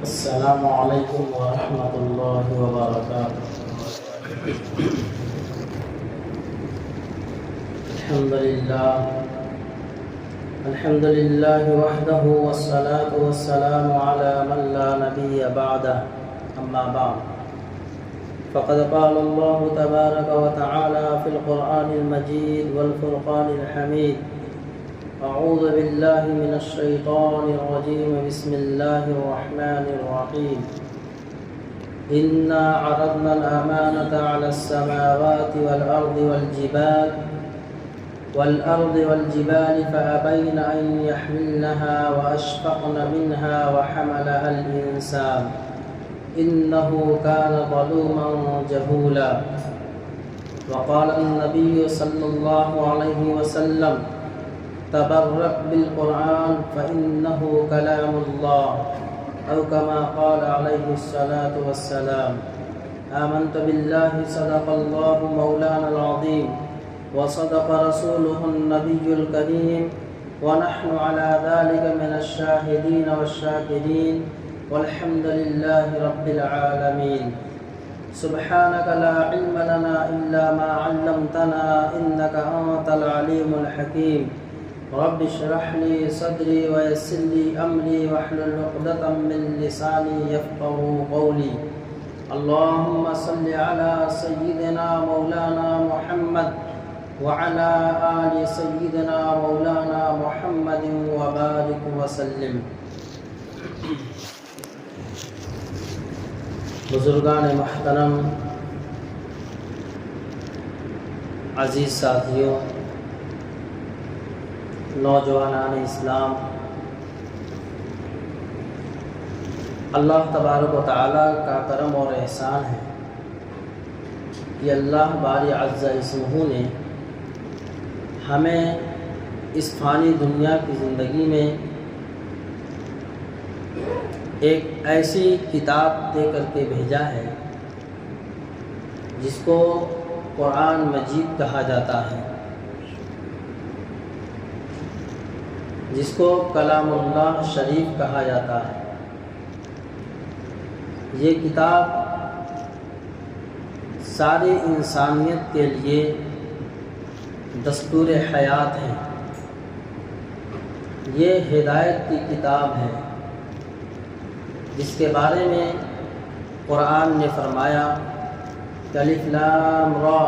السلام علیکم ورحمۃ اللہ وبرکاتہ۔ الحمد للہ وحدہ والصلاة والسلام علی من لا نبی بعدہ، اما بعد فقد قال اللہ تبارک وتعالی فی القرآن المجید والفرقان الحمید: اعوذ باللہ من الشیطان الرجیم، بسم اللہ الرحمن الرحیم۔ انا عرضنا الامانة على السماوات والأرض والجبال فأبين أن يحملنها وأشفقن منها وحملها الإنسان إنه كان ظلوما جهولا۔ وقال النبي صلى الله عليه وسلم: تبرك بالقرآن فإنه كلام الله، أو كما قال عليه الصلاة والسلام۔ آمنت بالله صدق الله مولانا العظيم وصدق رسوله النبي الكريم، ونحن على ذلك من الشاهدين والشاكرين، والحمد لله رب العالمين۔ سبحانك لا علم لنا إلا ما علمتنا إنك أنت العليم الحكيم۔ رب اشرح لي صدري ويسر لي أمري واحلل عقدة من لساني يفقهوا قولي۔ اللهم صل على سيدنا مولانا محمد وعلى آل سيدنا مولانا محمد وبارك وسلم۔ بزرگان محترم، عزیز ساتھیوں، نوجوانان اسلام، اللہ تبارک و تعالیٰ کا کرم اور احسان ہے کہ اللہ باری عز اسمہ نے ہمیں اس فانی دنیا کی زندگی میں ایک ایسی کتاب دے کر کے بھیجا ہے جس کو قرآن مجید کہا جاتا ہے، جس کو کلام اللہ شریف کہا جاتا ہے۔ یہ کتاب ساری انسانیت کے لیے دستور حیات ہے، یہ ہدایت کی کتاب ہے، جس کے بارے میں قرآن نے فرمایا کہ الف لام را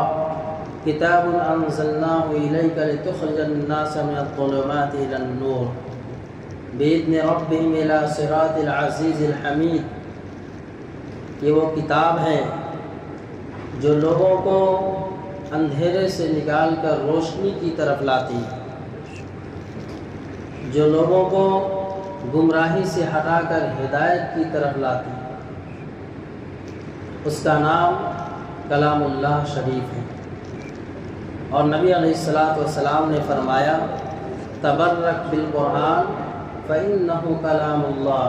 کتاب انزلناہ الیک لتخرج الناس من الظلمات الی النور باذن ربہم الی صراط العزیز الحمید۔ یہ وہ کتاب ہے جو لوگوں کو اندھیرے سے نکال کر روشنی کی طرف لاتی، جو لوگوں کو گمراہی سے ہٹا کر ہدایت کی طرف لاتی۔ اس کا نام کلام اللہ شریف ہے۔ اور نبی علیہ الصلوۃ نے فرمایا: تبرک بالقرآن فإنہ کلام اللہ،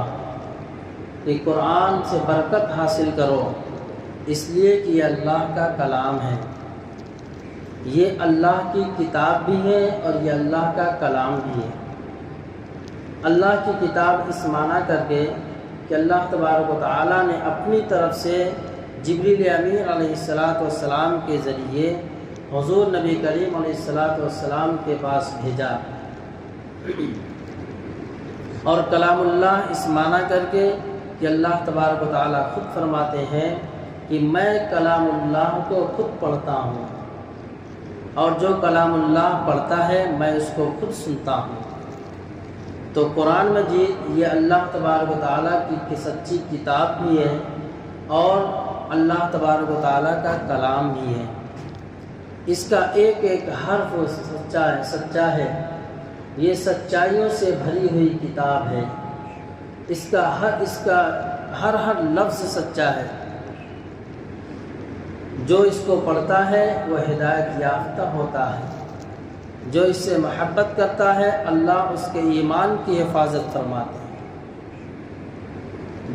کہ قرآن سے برکت حاصل کرو اس لیے کہ یہ اللہ کا کلام ہے، یہ اللہ کی کتاب بھی ہے اور یہ اللہ کا کلام بھی ہے۔ اللہ کی کتاب اس معنی کر کے کہ اللہ تبارک و تعالیٰ نے اپنی طرف سے جبریل امین علیہ السلام کے ذریعے حضور نبی کریم علیہ السلام کے پاس بھیجا، اور کلام اللہ اس معنی کر کے کہ اللہ تبارک و تعالیٰ خود فرماتے ہیں کہ میں کلام اللہ کو خود پڑھتا ہوں، اور جو کلام اللہ پڑھتا ہے میں اس کو خود سنتا ہوں۔ تو قرآن مجید یہ اللہ تبارک و تعالیٰ کی سچی کتاب بھی ہے اور اللہ تبارک و تعالیٰ کا کلام بھی ہے۔ اس کا ایک ایک حرف سچا ہے، یہ سچائیوں سے بھری ہوئی کتاب ہے، اس کا ہر لفظ سچا ہے۔ جو اس کو پڑھتا ہے وہ ہدایت یافتہ ہوتا ہے، جو اس سے محبت کرتا ہے اللہ اس کے ایمان کی حفاظت فرماتے ہیں۔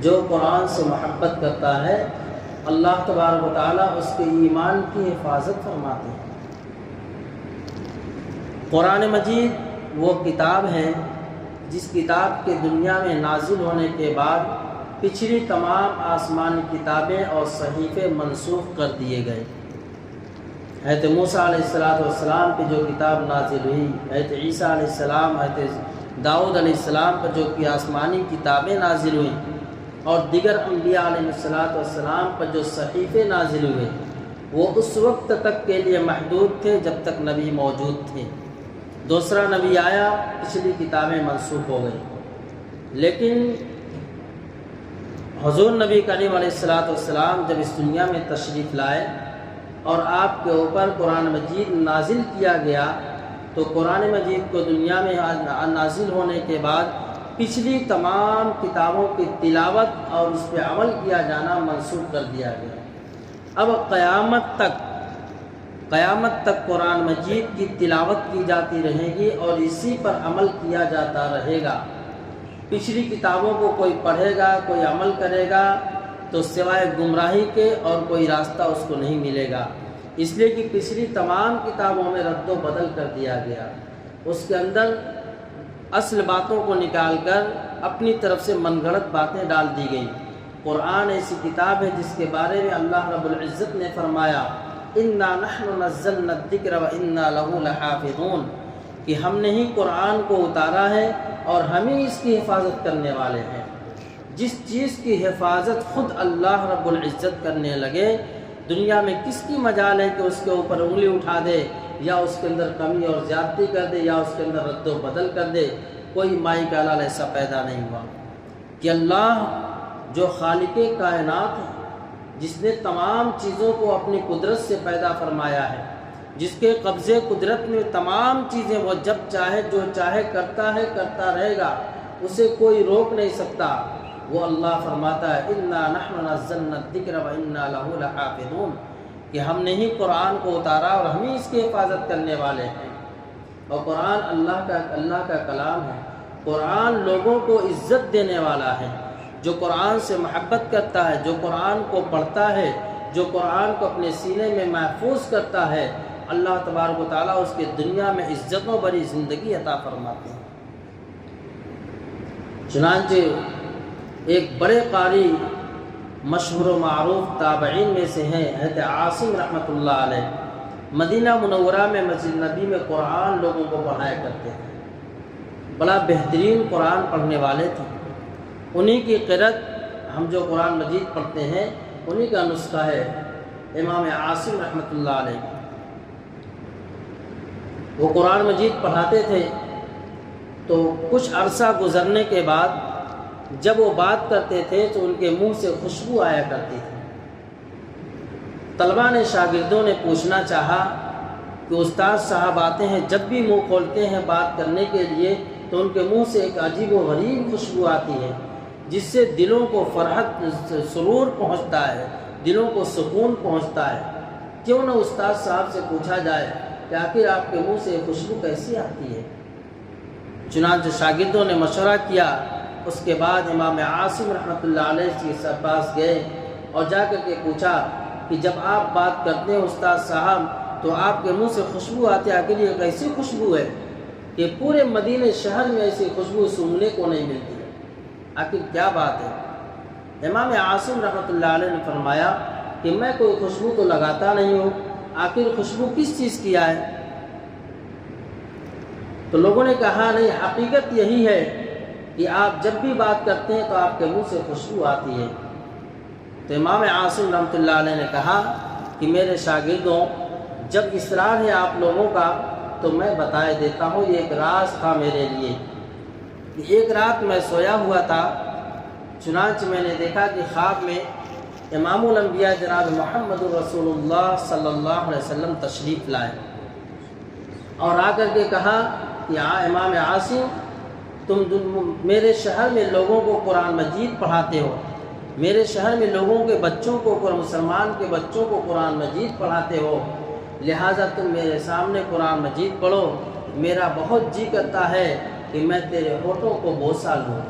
جو قرآن سے محبت کرتا ہے اللہ تبارک و تعالیٰ اس کے ایمان کی حفاظت فرماتے ہیں۔ قرآن مجید وہ کتاب ہے جس کتاب کے دنیا میں نازل ہونے کے بعد پچھلی تمام آسمانی کتابیں اور صحیفے منسوخ کر دیے گئے۔ حضرت موسیٰ علیہ السلام پہ جو کتاب نازل ہوئی، حضرت عیسیٰ علیہ السلام، حضرت داؤد علیہ السلام پر جو کہ آسمانی کتابیں نازل ہوئیں، اور دیگر انبیاء علیہ السلام پر جو صحیفے نازل ہوئے، وہ اس وقت تک کے لیے محدود تھے جب تک نبی موجود تھے۔ دوسرا نبی آیا، پچھلی کتابیں منسوخ ہو گئی۔ لیکن حضور نبی کریم علیہ السلام جب اس دنیا میں تشریف لائے اور آپ کے اوپر قرآن مجید نازل کیا گیا، تو قرآن مجید کو دنیا میں نازل ہونے کے بعد پچھلی تمام کتابوں کی تلاوت اور اس پہ عمل کیا جانا منسوخ کر دیا گیا۔ اب قیامت تک قرآن مجید کی تلاوت کی جاتی رہے گی اور اسی پر عمل کیا جاتا رہے گا۔ پچھلی کتابوں کو کوئی پڑھے گا، کوئی عمل کرے گا تو سوائے گمراہی کے اور کوئی راستہ اس کو نہیں ملے گا، اس لیے کہ پچھلی تمام کتابوں میں رد و بدل کر دیا گیا۔ اس کے اندر اصل باتوں کو نکال کر اپنی طرف سے من گھڑت باتیں ڈال دی گئی۔ قرآن ایسی کتاب ہے جس کے بارے میں اللہ رب العزت نے فرمایا اِنَّا نَحْنُ نَزَّلْنَا الذِّكْرَ وَإِنَّا لَهُ لَحَافِظُونَ، کہ ہم نے ہی قرآن کو اتارا ہے اور ہم ہی اس کی حفاظت کرنے والے ہیں۔ جس چیز کی حفاظت خود اللہ رب العزت کرنے لگے، دنیا میں کس کی مجال ہے کہ اس کے اوپر انگلی اٹھا دے یا اس کے اندر کمی اور زیادتی کر دے یا اس کے اندر رد و بدل کر دے؟ کوئی مائی کا لال ایسا پیدا نہیں ہوا کہ اللہ جو خالق کائنات ہے، جس نے تمام چیزوں کو اپنی قدرت سے پیدا فرمایا ہے، جس کے قبضے قدرت میں تمام چیزیں، وہ جب چاہے جو چاہے کرتا ہے، کرتا رہے گا، اسے کوئی روک نہیں سکتا۔ وہ اللہ فرماتا ہے اِنَّا نَحْنُ نَزَّلْنَا الذِّكْرَ وَإِنَّا لَهُ لَحَافِظُونَ، کہ ہم نے ہی قرآن کو اتارا اور ہم ہی اس کی حفاظت کرنے والے ہیں۔ اور قرآن اللہ کا کلام ہے۔ قرآن لوگوں کو عزت دینے والا ہے۔ جو قرآن سے محبت کرتا ہے، جو قرآن کو پڑھتا ہے، جو قرآن کو اپنے سینے میں محفوظ کرتا ہے، اللہ تبارک و تعالیٰ اس کے دنیا میں عزتوں بری زندگی عطا فرماتے ہیں۔ چنانچہ ایک بڑے قاری، مشہور و معروف تابعین میں سے ہیں حضرت عاصم رحمۃ اللہ علیہ، مدینہ منورہ میں مسجد نبی میں قرآن لوگوں کو پڑھایا کرتے تھے۔ بڑا بہترین قرآن پڑھنے والے تھے۔ انہی کی قرأت ہم جو قرآن مجید پڑھتے ہیں انہی کا نسخہ ہے امام عاصم رحمۃ اللہ علیہ۔ وہ قرآن مجید پڑھاتے تھے تو کچھ عرصہ گزرنے کے بعد جب وہ بات کرتے تھے تو ان کے منہ سے خوشبو آیا کرتی تھی۔ طلباء نے، شاگردوں نے پوچھنا چاہا کہ استاد صاحب آتے ہیں، جب بھی منہ کھولتے ہیں بات کرنے کے لیے تو ان کے منہ سے ایک عجیب و غریب خوشبو آتی ہے جس سے دلوں کو فرحت، سرور پہنچتا ہے، دلوں کو سکون پہنچتا ہے۔ کیوں نہ استاد صاحب سے پوچھا جائے کہ آخر آپ کے منہ سے خوشبو کیسی آتی ہے؟ چنانچہ شاگردوں نے مشورہ کیا۔ اس کے بعد امام عاصم رحمۃ اللہ علیہ کے پاس گئے اور جا کر کے پوچھا کہ جب آپ بات کرتے ہیں استاد صاحب تو آپ کے منہ سے خوشبو آتی ہے، آخر یہ کیسی خوشبو ہے کہ پورے مدینہ شہر میں ایسی خوشبو سونگنے کو نہیں ملتی ہے، آخر کیا بات ہے؟ امام عاصم رحمۃ اللہ علیہ نے فرمایا کہ میں کوئی خوشبو تو لگاتا نہیں ہوں، آخر خوشبو کس چیز کی ہے؟ تو لوگوں نے کہا نہیں، حقیقت یہی ہے کہ آپ جب بھی بات کرتے ہیں تو آپ کے منہ سے خوشبو آتی ہے۔ تو امام عاصم رحمۃ اللہ علیہ نے کہا کہ میرے شاگردوں، جب اصرار ہے آپ لوگوں کا تو میں بتائے دیتا ہوں، یہ ایک راز تھا میرے لیے۔ ایک رات میں سویا ہوا تھا، چنانچہ میں نے دیکھا کہ خواب میں امام الانبیاء جناب محمد رسول اللہ صلی اللہ علیہ وسلم تشریف لائے اور آ کر کے کہا کہ امام عاصم، تم میرے شہر میں لوگوں کو قرآن مجید پڑھاتے ہو، میرے شہر میں لوگوں کے بچوں کو، مسلمان کے بچوں کو قرآن مجید پڑھاتے ہو، لہٰذا تم میرے سامنے قرآن مجید پڑھو، میرا بہت جی کرتا ہے کہ میں تیرے ہونٹوں کو بوسہ لوں۔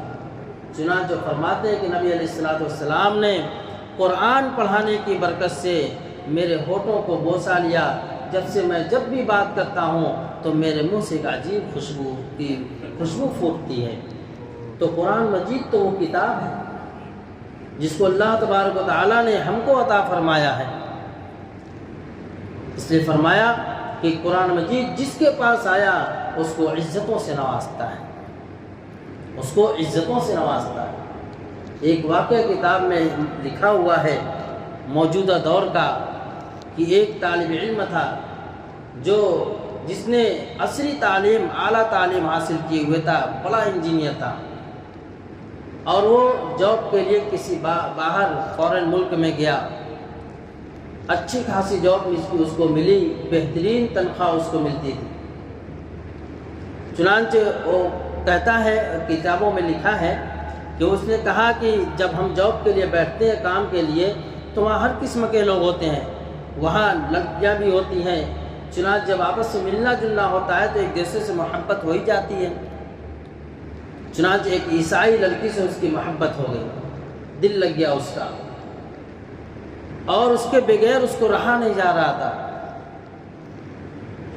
چنانچہ فرماتے ہیں کہ نبی علیہ السلام نے قرآن پڑھانے کی برکت سے میرے ہونٹوں کو بوسہ لیا۔ جب سے میں جب بھی بات کرتا ہوں تو میرے منہ سے ایک عجیب خوشبو پھوٹتی ہے۔ تو قرآن مجید تو وہ کتاب ہے جس کو اللہ تبارک و تعالیٰ نے ہم کو عطا فرمایا ہے۔ اس لیے فرمایا کہ قرآن مجید جس کے پاس آیا اس کو عزتوں سے نوازتا ہے، اس کو عزتوں سے نوازتا ہے۔ ایک واقعہ کتاب میں لکھا ہوا ہے موجودہ دور کا کہ ایک طالب علم تھا جس نے عصری تعلیم، اعلیٰ تعلیم حاصل کیے ہوئے تھا، بڑا انجینئر تھا، اور وہ جاب کے لیے کسی باہر فورن ملک میں گیا۔ اچھی خاصی جاب اس کو ملی، بہترین تنخواہ اس کو ملتی تھی۔ چنانچہ وہ کہتا ہے، کتابوں میں لکھا ہے کہ اس نے کہا کہ جب ہم جاب کے لیے بیٹھتے ہیں، کام کے لیے، تو وہاں ہر قسم کے لوگ ہوتے ہیں، وہاں لڑکیاں بھی ہوتی ہیں۔ چنانچہ جب آپس سے ملنا جلنا ہوتا ہے تو ایک دوسرے سے محبت ہو ہی جاتی ہے۔ چنانچہ ایک عیسائی لڑکی سے اس کی محبت ہو گئی، دل لگ گیا اس کا، اور اس کے بغیر اس کو رہا نہیں جا رہا تھا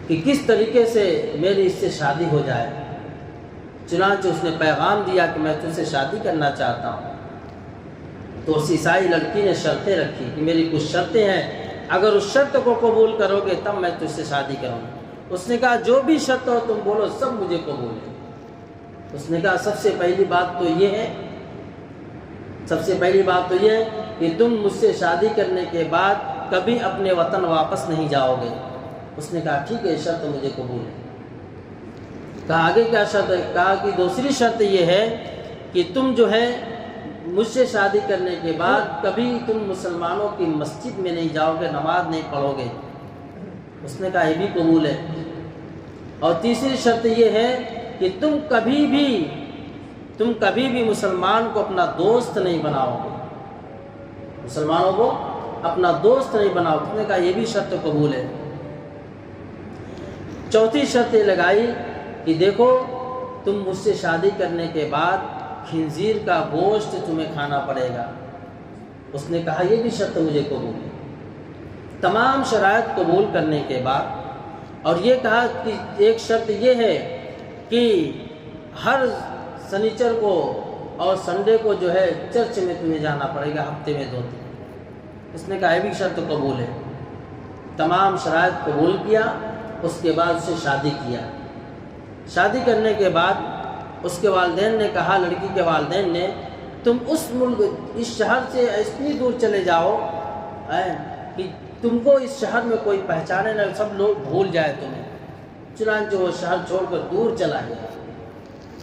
کہ کس طریقے سے میری اس سے شادی ہو جائے۔ چنانچہ اس نے پیغام دیا کہ میں تجھ سے شادی کرنا چاہتا ہوں۔ تو اس عیسائی لڑکی نے شرطیں رکھی کہ میری کچھ شرطیں ہیں، اگر اس شرط کو قبول کرو گے تب میں تجھ سے شادی کروں گا۔ اس نے کہا جو بھی شرط ہو تم بولو، سب مجھے قبول ہے۔ اس نے کہا سب سے پہلی بات تو یہ ہے کہ تم مجھ سے شادی کرنے کے بعد کبھی اپنے وطن واپس نہیں جاؤ گے۔ اس نے کہا ٹھیک ہے، شرط مجھے قبول ہے۔ کہا آگے کیا شرط ہے؟ کہا کہ دوسری شرط یہ ہے کہ تم جو ہے مجھ سے شادی کرنے کے بعد کبھی تم مسلمانوں کی مسجد میں نہیں جاؤ گے، نماز نہیں پڑھو گے۔ اس نے کہا یہ بھی قبول ہے۔ اور تیسری شرط یہ ہے کہ تم کبھی بھی مسلمان کو اپنا دوست نہیں بناؤ گے، مسلمانوں کو اپنا دوست نہیں بناؤ۔ اس نے کہا یہ بھی شرط قبول ہے۔ چوتھی شرط یہ لگائی کہ دیکھو تم مجھ سے شادی کرنے کے بعد خنزیر کا گوشت تمہیں کھانا پڑے گا۔ اس نے کہا یہ بھی شرط مجھے قبول ہے۔ تمام شرائط قبول کرنے کے بعد اور یہ کہا کہ ایک شرط یہ ہے کہ ہر سنیچر کو اور سنڈے کو جو ہے چرچ میں تمہیں جانا پڑے گا، ہفتے میں 2 دن۔ اس نے کہا یہ بھی شرط قبول ہے۔ تمام شرائط قبول کیا، اس کے بعد اسے شادی کیا۔ شادی کرنے کے بعد اس کے والدین نے کہا، لڑکی کے والدین نے، تم اس ملک، اس شہر سے اتنی دور چلے جاؤ کہ تم کو اس شہر میں کوئی پہچانے نہ، سب لوگ بھول جائے تمہیں۔ چنانچہ وہ شہر چھوڑ کر دور چلا گیا۔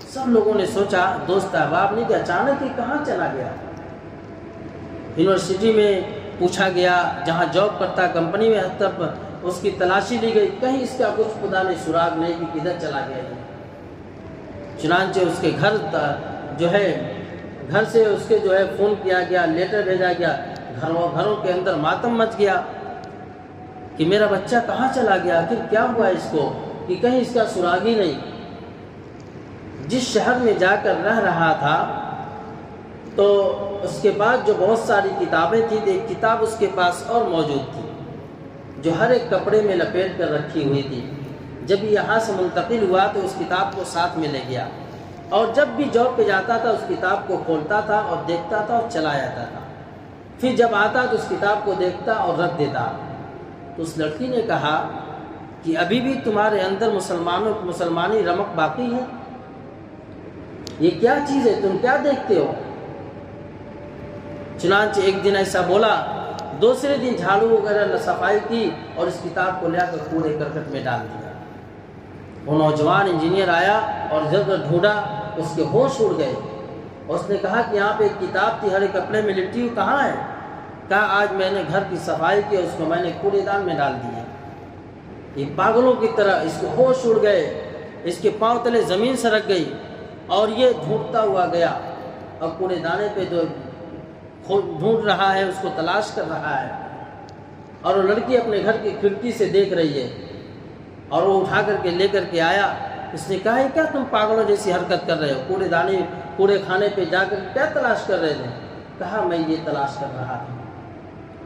سب لوگوں نے سوچا، دوست احباب نے، کہ اچانک ہی کہاں چلا گیا۔ یونیورسٹی میں پوچھا گیا، جہاں جاب کرتا کمپنی میں، تب اس کی تلاشی لی گئی، کہیں اس کا کچھ خدا نے سراغ نہیں کہ کدھر چلا گیا ہے۔ چنانچہ اس کے گھر سے اس کے فون کیا گیا، لیٹر بھیجا گیا، گھروں کے اندر ماتم مچ گیا کہ میرا بچہ کہاں چلا گیا، آخر کیا ہوا اس کو، کہ کہیں اس کا سراغ ہی نہیں۔ جس شہر میں جا کر رہ رہا تھا تو اس کے بعد جو بہت ساری کتابیں تھیں، ایک کتاب اس کے پاس اور موجود تھی جو ہر ایک کپڑے میں لپیٹ کر رکھی ہوئی تھی۔ جب یہاں سے منتقل ہوا تو اس کتاب کو ساتھ میں لے گیا، اور جب بھی جاب پہ جاتا تھا اس کتاب کو کھولتا تھا اور دیکھتا تھا اور چلا جاتا تھا۔ پھر جب آتا تو اس کتاب کو دیکھتا اور رکھ دیتا۔ تو اس لڑکی نے کہا کہ ابھی بھی تمہارے اندر مسلمانی رمق باقی ہے؟ یہ کیا چیز ہے، تم کیا دیکھتے ہو؟ چنانچہ ایک دن ایسا بولا، دوسرے دن جھاڑو وغیرہ صفائی کی اور اس کتاب کو لے کر کوڑے کرکٹ میں ڈال دیا۔ وہ نوجوان انجینئر آیا اور جب ڈھونڈا اس کے ہوش اڑ گئے۔ اس نے کہا کہ یہاں پہ ایک کتاب تھی ہرے کپڑے میں لپٹی ہوئی، کہاں ہے؟ کہا آج میں نے گھر کی صفائی کی، اس کو میں نے کوڑے دان میں ڈال دیا۔ یہ پاگلوں کی طرح اس کے ہوش اڑ گئے، اس کے پاؤں تلے زمین سرک گئی، اور یہ ڈھونڈتا ہوا گیا اور کوڑے دانے پہ جو ڈھونڈ رہا ہے اس کو تلاش کر رہا ہے، اور وہ لڑکی اپنے گھر کی کھڑکی سے دیکھ رہی ہے، اور وہ اٹھا کر کے لے کر کے آیا۔ اس نے کہا کیا تم پاگلوں جیسی حرکت کر رہے ہو، کوڑے خانے پہ جا کر کیا تلاش کر رہے تھے؟ کہا میں یہ تلاش کر رہا تھا،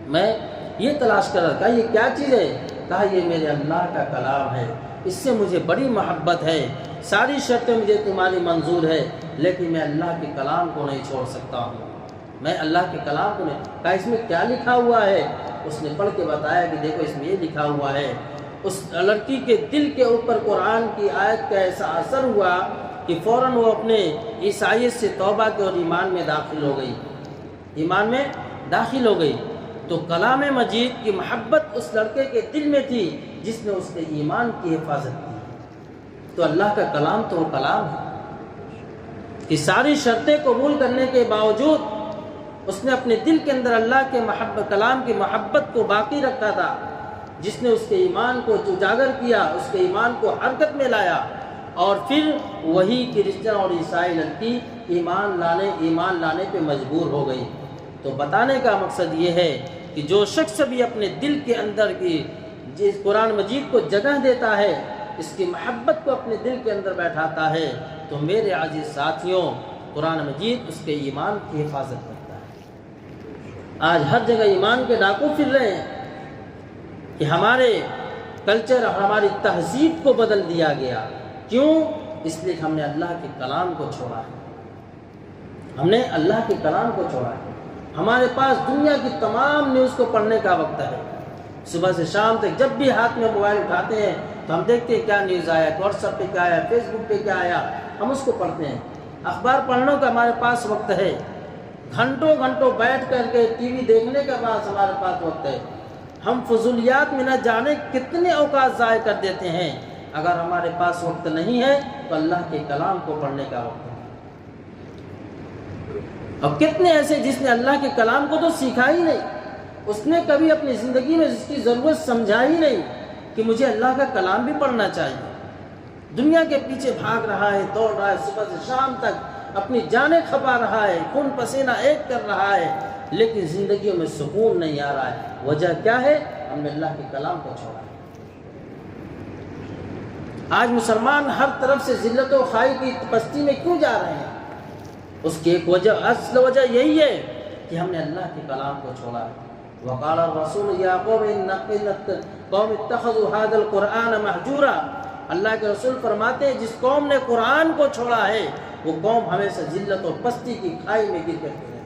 میں یہ تلاش کر رہا تھا۔ یہ کیا چیز ہے؟ کہا یہ میرے اللہ کا کلام ہے، اس سے مجھے بڑی محبت ہے، ساری شرطیں مجھے تمہاری منظور ہے، لیکن میں اللہ کے کلام کو نہیں چھوڑ سکتا ہوں۔ میں اللہ کے کلام کو نہیں کہا اس میں کیا لکھا ہوا ہے؟ اس نے پڑھ کے بتایا کہ دیکھو اس میں یہ لکھا ہوا ہے۔ اس لڑکی کے دل کے اوپر قرآن کی آیت کا ایسا اثر ہوا کہ فوراً وہ اپنے عیسائیت سے توبہ کے اور ایمان میں داخل ہو گئی، ایمان میں داخل ہو گئی۔ تو کلام مجید کی محبت اس لڑکے کے دل میں تھی جس نے اس کے ایمان کی حفاظت کی۔ تو اللہ کا کلام تو وہ کلام ہے کہ ساری شرطیں قبول کرنے کے باوجود اس نے اپنے دل کے اندر اللہ کے کلام کی محبت کو باقی رکھا تھا، جس نے اس کے ایمان کو اجاگر کیا، اس کے ایمان کو حرکت میں لایا، اور پھر وہی کرسچن اور عیسائی لڑکی ایمان لانے پہ مجبور ہو گئی۔ تو بتانے کا مقصد یہ ہے کہ جو شخص بھی اپنے دل کے اندر کی جس قرآن مجید کو جگہ دیتا ہے، اس کی محبت کو اپنے دل کے اندر بیٹھاتا ہے، تو میرے عزیز ساتھیوں قرآن مجید اس کے ایمان کی حفاظت کرتا ہے۔ آج ہر جگہ ایمان کے ڈاکو پھر رہے ہیں کہ ہمارے کلچر اور ہماری تہذیب کو بدل دیا گیا۔ کیوں؟ اس لیے کہ ہم نے اللہ کے کلام کو چھوڑا ہے، ہم نے اللہ کے کلام کو چھوڑا ہے۔ ہمارے پاس دنیا کی تمام نیوز کو پڑھنے کا وقت ہے، صبح سے شام تک جب بھی ہاتھ میں موبائل اٹھاتے ہیں تو ہم دیکھتے ہیں کیا نیوز آیا، واٹس ایپ پہ کیا آیا، فیس بک پہ کیا آیا، ہم اس کو پڑھتے ہیں۔ اخبار پڑھنے کا ہمارے پاس وقت ہے، گھنٹوں گھنٹوں بیٹھ کر کے ٹی وی دیکھنے کا بعد ہمارے پاس وقت ہے۔ ہم فضولیات میں نہ جانے کتنے اوقات ضائع کر دیتے ہیں۔ اگر ہمارے پاس وقت نہیں ہے تو اللہ کے کلام کو پڑھنے کا وقت ہے۔ اور کتنے ایسے جس نے اللہ کے کلام کو تو سیکھا ہی نہیں، اس نے کبھی اپنی زندگی میں اس کی ضرورت سمجھا ہی نہیں کہ مجھے اللہ کا کلام بھی پڑھنا چاہیے۔ دنیا کے پیچھے بھاگ رہا ہے، دوڑ رہا ہے، صبح سے شام تک اپنی جانیں کھپا رہا ہے، خون پسینہ ایک کر رہا ہے، لیکن زندگیوں میں سکون نہیں آ رہا ہے۔ وجہ کیا ہے؟ ہم نے اللہ کے کلام کو چھوڑا ہے۔ آج مسلمان ہر طرف سے ذلت و خائی کی پستی میں کیوں جا رہے ہیں؟ اس کی ایک وجہ، اصل وجہ یہی ہے کہ ہم نے اللہ کے کلام کو چھوڑا ہے۔ وقال الرسول یا قوم قوم اتخذوا هذا القرآن مہجورا، اللہ کے رسول فرماتے ہیں جس قوم نے قرآن کو چھوڑا ہے وہ قوم ہمیشہ ذلت و پستی کی کھائی میں گر کرتی ہے۔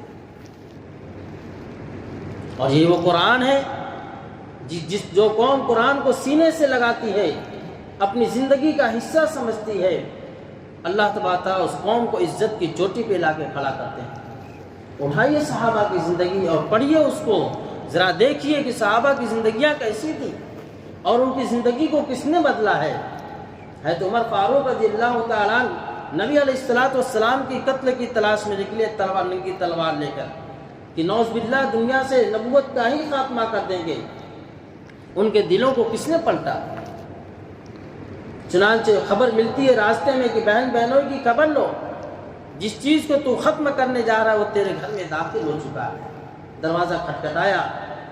اور یہ وہ قرآن ہے جو قوم قرآن کو سینے سے لگاتی ہے، اپنی زندگی کا حصہ سمجھتی ہے، اللہ تبارک تعالیٰ اس قوم کو عزت کی چوٹی پہ لا کے کھڑا کرتے ہیں۔ اٹھائیے صحابہ کی زندگی اور پڑھیے اس کو، ذرا دیکھیے کہ صحابہ کی زندگیاں کیسی تھیں اور ان کی زندگی کو کس نے بدلا ہے۔ حضرت عمر فاروق رضی اللہ تعالیٰ نبی علیہ السلام کی قتل کی تلاش میں نکلے تلوار لے کر کہ نعوذ باللہ دنیا سے نبوت کا ہی خاتمہ کر دیں گے۔ ان کے دلوں کو کس نے پلٹا؟ چنانچہ خبر ملتی ہے راستے میں کہ بہنوں کی خبر لو، جس چیز کو تو ختم کرنے جا رہا ہے وہ تیرے گھر میں داخل ہو چکا ہے۔ دروازہ کھٹکھٹایا،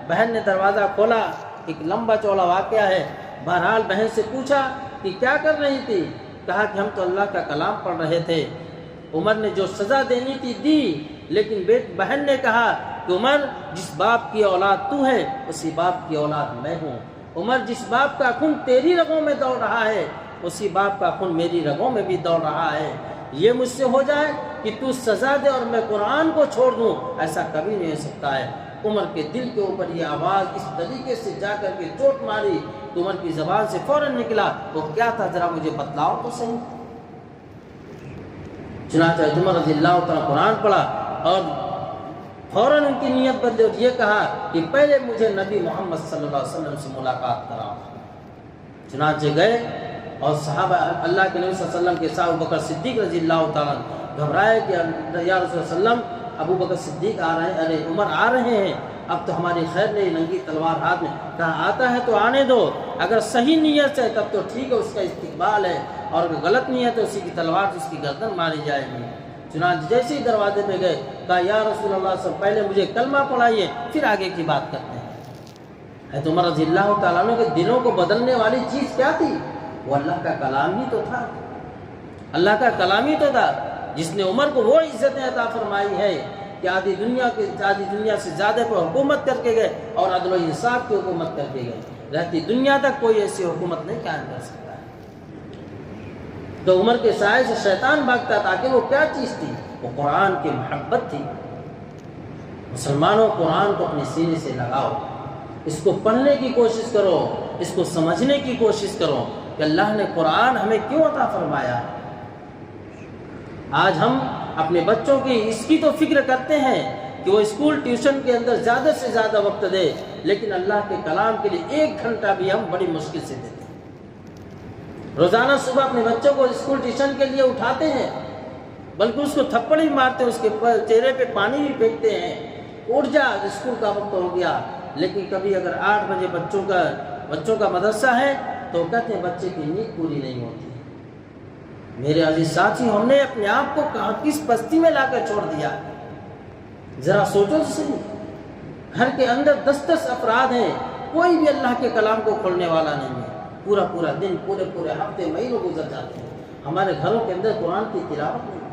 بہن نے دروازہ کھولا، ایک لمبا چوڑا واقعہ ہے۔ بہرحال بہن سے پوچھا کہ کیا کر رہی تھی؟ کہا کہ ہم تو اللہ کا کلام پڑھ رہے تھے۔ عمر نے جو سزا دینی تھی دی، لیکن بہن نے کہا کہ عمر جس باپ کی اولاد تو ہے اسی باپ کی اولاد میں ہوں۔ عمر جس باپ کا خون تیری رگوں میں دوڑ رہا ہے اسی باپ کا خون میری رگوں میں بھی دوڑ رہا ہے۔ یہ مجھ سے ہو جائے کہ تو سزا دے اور میں قرآن کو چھوڑ دوں، ایسا کبھی نہیں ہو سکتا ہے۔ عمر کے دل کے اوپر یہ آواز اس طریقے سے جا کر کے چوٹ ماری تو عمر کی زبان سے فوراً نکلا، وہ کیا تھا ذرا مجھے بتلاؤ تو صحیح۔ چنانچہ عمر رضی اللہ تعالیٰ قرآن پڑھا اور فوراً ان کی نیت بدلی اور یہ کہا کہ پہلے مجھے نبی محمد صلی اللہ علیہ وسلم سے ملاقات کراؤ۔ چنانچہ گئے اور صحابہ اللہ کے نبی صلی اللہ علیہ وسلم کے ساتھ ابوبکر صدیق رضی اللہ تعالیٰ گھبرائے کہ یا رسول اللہ علیہ وسلم ابوبکر صدیق آ رہے ہیں، ارے عمر آ رہے ہیں، اب تو ہماری خیر نہیں، ننگی تلوار ہاتھ میں۔ کہا آتا ہے تو آنے دو، اگر صحیح نیت ہے تب تو ٹھیک ہے، اس کا استقبال ہے، اور اگر غلط نیت ہے اسی کی تلوار سے اس کی گردن ماری جائے گی۔ چنانچہ جیسے ہی دروازے پہ گئے کہا یا رسول اللہ صلی اللہ علیہ وسلم پہلے مجھے کلمہ پڑھائیے پھر آگے کی بات کرتے ہیں۔ حضرت عمر رضی اللہ تعالیٰ عنہ کے دلوں کو بدلنے والی چیز کیا تھی؟ وہ اللہ کا کلام ہی تو تھا، اللہ کا کلام ہی تو تھا جس نے عمر کو وہ عزتیں عطا فرمائی ہے کہ آدھی دنیا سے زیادہ کو حکومت کر کے گئے اور عدل و انصاف کی حکومت کر کے گئے۔ رہتی دنیا تک کوئی ایسی حکومت نہیں قائم کر سکتا ہے۔ تو عمر کے سائے سے شیطان بھاگتا تھا کہ وہ کیا چیز تھی؟ وہ قرآن کی محبت تھی۔ مسلمانوں قرآن کو اپنے سینے سے لگاؤ، اس کو پڑھنے کی کوشش کرو، اس کو سمجھنے کی کوشش کرو کہ اللہ نے قرآن ہمیں کیوں عطا فرمایا ہے۔ آج ہم اپنے بچوں کی اس کی تو فکر کرتے ہیں کہ وہ اسکول ٹیوشن کے اندر زیادہ سے زیادہ وقت دے، لیکن اللہ کے کلام کے لیے 1 گھنٹہ بھی ہم بڑی مشکل سے دیتے ہیں۔ روزانہ صبح اپنے بچوں کو اسکول ٹیوشن کے لیے اٹھاتے ہیں، بلکہ اس کو تھپڑ بھی مارتے ہیں، اس کے چہرے پہ پانی بھی پھینکتے ہیں، اٹھ جا اسکول کا وقت ہو گیا۔ لیکن کبھی اگر 8 بجے بچوں کا مدرسہ ہے تو کہتے ہیں بچے کی نیند پوری نہیں ہوتی۔ میرے عزیز ساتھی، ہم نے اپنے آپ کو کس بستی میں لا کر چھوڑ دیا؟ ذرا سوچو تو صحیح۔ گھر کے اندر 10 افراد ہیں، کوئی بھی اللہ کے کلام کو کھولنے والا نہیں ہے۔ پورا دن، پورے ہفتے، مہینوں گزر جاتے ہیں، ہمارے گھروں کے اندر قرآن کی تلاوت نہیں ہے۔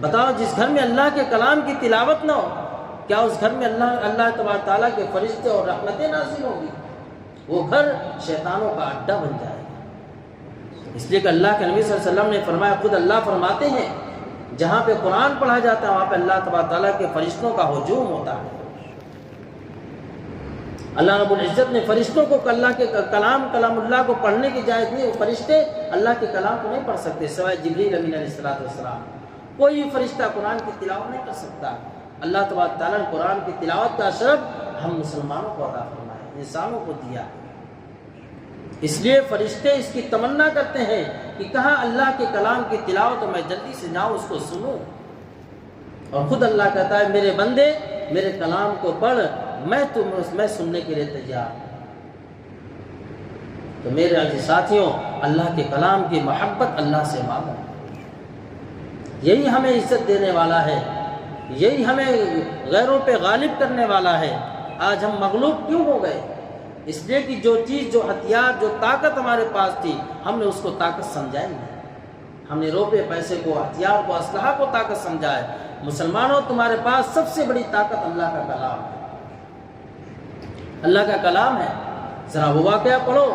بتاؤ، جس گھر میں اللہ کے کلام کی تلاوت نہ ہو، کیا اس گھر میں اللہ تبارک تعالیٰ کے فرشتے اور رحمتیں نازل ہوں گی؟ وہ گھر شیطانوں کا اڈا بن جائے گا۔ اس لیے کہ اللہ کے نبی صلی اللہ علیہ وسلم نے فرمایا، خود اللہ فرماتے ہیں جہاں پہ قرآن پڑھا جاتا ہے وہاں پہ اللہ تبارک تعالیٰ کے فرشتوں کا ہجوم ہوتا ہے۔ اللہ رب العزت نے فرشتوں کو اللہ کے کلام اللہ کو پڑھنے کی اجازت نہیں۔ وہ فرشتے اللہ کے کلام کو نہیں پڑھ سکتے سوائے جبریل امین علیہ السلام۔ کوئی بھی فرشتہ قرآن کی تلاوت نہیں کر سکتا۔ اللہ تبارک تعالیٰ نے قرآن کی تلاوت کا شرف ہم مسلمانوں کو عطا فرمایا، انسانوں کو دیا۔ اس لیے فرشتے اس کی تمنا کرتے ہیں کہ کہاں اللہ کے کلام کی تلاوت، میں جلدی سے جاؤں اس کو سنوں۔ اور خود اللہ کہتا ہے، میرے بندے میرے کلام کو پڑھ، میں سننے کے لیے تیار۔ تو میرے عزیز ساتھیوں، اللہ کے کلام کی محبت اللہ سے مانگو، یہی ہمیں عزت دینے والا ہے، یہی ہمیں غیروں پہ غالب کرنے والا ہے۔ آج ہم مغلوب کیوں ہو گئے؟ اس لیے کہ جو چیز، جو ہتھیار، جو طاقت ہمارے پاس تھی، ہم نے اس کو طاقت سمجھا ہی نہیں۔ ہم نے روپے پیسے کو، ہتھیار کو، اسلحہ کو طاقت سمجھا ہے۔ مسلمانوں، تمہارے پاس سب سے بڑی طاقت اللہ کا کلام ہے، اللہ کا کلام ہے۔ ذرا وہ واقعہ پڑھو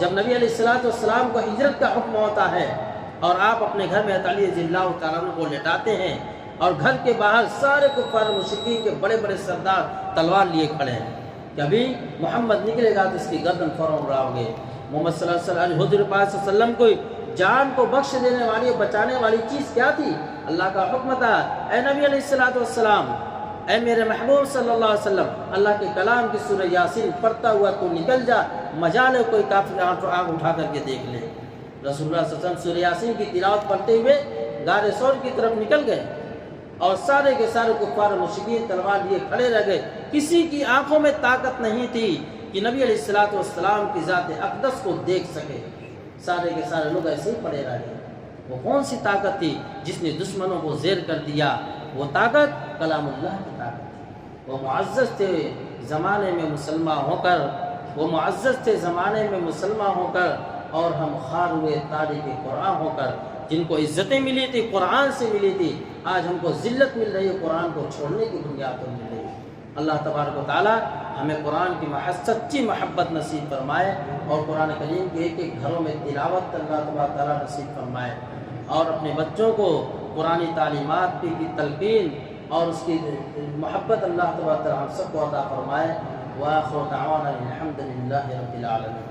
جب نبی علیہ السلام کو ہجرت کا حکم ہوتا ہے اور آپ اپنے گھر میں علی رضی اللہ تعالیٰ عنہ کو لٹاتے ہیں، اور گھر کے باہر سارے کفار مشرکین کے بڑے بڑے سردار تلوار لیے کھڑے ہیں کہ ابھی محمد نکلے گا تو اس کی گردن فوراً اڑاؤ گے۔ محمد صلی اللہ علیہ وسلم، حضور پاک صلی اللہ علیہ وسلم کو جان کو بخش دینے والی اور بچانے والی چیز کیا تھی؟ اللہ کا حکم تھا، اے نبی علیہ السلام، اے میرے محبوب صلی اللہ علیہ وسلم، اللہ کے کلام کی سورہ یاسین پڑھتا ہوا تو نکل جا، مجال ہے کوئی کافر آنکھ اٹھا کر کے دیکھ لے۔ رسول اللہ صلی اللہ علیہ وسلم سورہ یاسین کی تلاوت پڑھتے ہوئے غار ثور کی طرف نکل گئے، اور سارے کے سارے کفار مشرکین تلوار لیے کھڑے رہ گئے۔ کسی کی آنکھوں میں طاقت نہیں تھی کہ نبی علیہ السلام کی ذات اقدس کو دیکھ سکے، سارے کے سارے لوگ ایسے ہی پڑے رہ گئے۔ وہ کون سی طاقت تھی جس نے دشمنوں کو زیر کر دیا؟ وہ طاقت کلام اللہ کی طاقت تھی۔ وہ معزز تھے زمانے میں مسلمان ہو کر، وہ معزز تھے زمانے میں مسلمان ہو کر، اور ہم خار ہوئے تاریخ قرآن ہو کر۔ جن کو عزتیں ملی تھی قرآن سے ملی تھی، آج ہم کو ذلت مل رہی ہے قرآن کو چھوڑنے کی بنیاد پر مل رہی ہے۔ اللہ تبارک و تعالی ہمیں قرآن کی سچی محبت نصیب فرمائے، اور قرآن کریم کے ایک ایک گھروں میں تلاوت اللہ تبارک تعالی نصیب فرمائے، اور اپنے بچوں کو قرآنی تعلیمات کی تلقین اور اس کی محبت اللہ تبارک تعالی ہم سب کو عطا فرمائے۔ وآخر دعوانا الحمد للہ رب العالمین۔